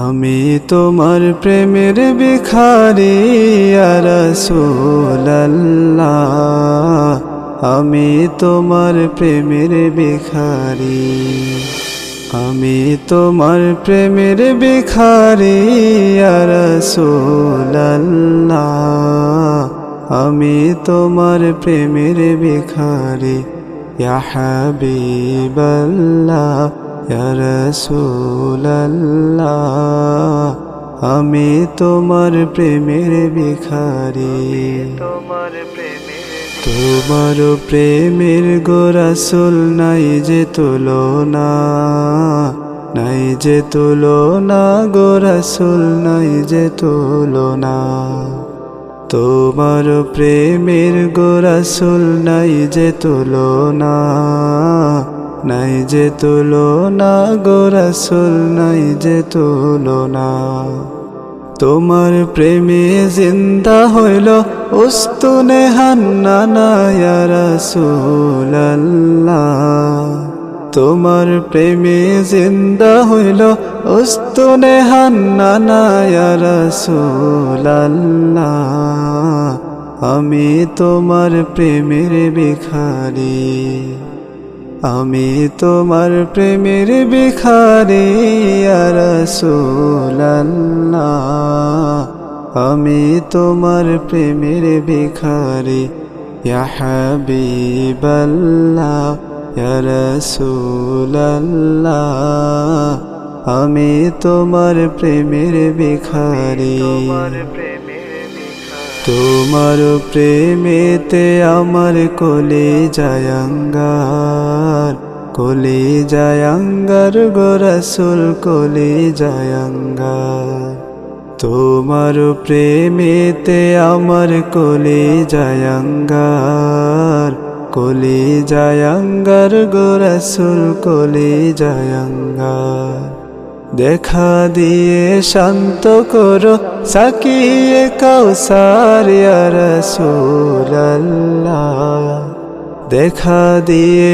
আমি তোমার প্রেমের ভিখারি ইয়া রাসূলুল্লাহ, আমি তোমার প্রেমের ভিখারি। আমি তোমার প্রেমের ভিখারি ইয়া রাসূলুল্লাহ, আমি তোমার প্রেমের ভিখারি। ইয়া হাবিবাল্লাহ ইয়া রাসূলুল্লাহ, আমি তোমার প্রেমের ভিখারি। তোমার প্রেমের গো রাসূল নাই যে তুলনা, নাই যে তুলনা গো রাসূল নাই যে তুলনা। তোমার প্রেমের গো রাসূল নাই যে তুলনা, নাই যে তুলনা গো রাসূল নাই যে তুলনা। তোমার প্রেমে জিন্দা হইল উস্তুনে হান্নানা ইয়া রাসূলুল্লাহ, তোমার প্রেমে জিন্দা হইল উস্তুনে হান্নানা ইয়া রাসূলুল্লাহ, আমি তোমার প্রেমের ভিখারি। আমি তোমার প্রেমের ভিখারি ইয়া রাসূলুল্লাহ, আমি তোমার প্রেমের ভিখারি। ইয়া হাবিবাল্লাহ ইয়া রাসূলুল্লাহ, আমি তোমার প্রেমের ভিখারি। তোমার প্রেমেতে আমার কলিজায় আঙ্গার, কলিজায় আঙ্গার গো রাসূল কলিজায় আঙ্গার। তোমার প্রেমেতে আমার কলিজায় আঙ্গার, কলিজায় আঙ্গার গো রাসূল কলিজায় আঙ্গার। দেখা দিয়ে শান্ত করো সাকিয়ে কাউসার ইয়া রাসূলুল্লাহ, দেখা দিয়ে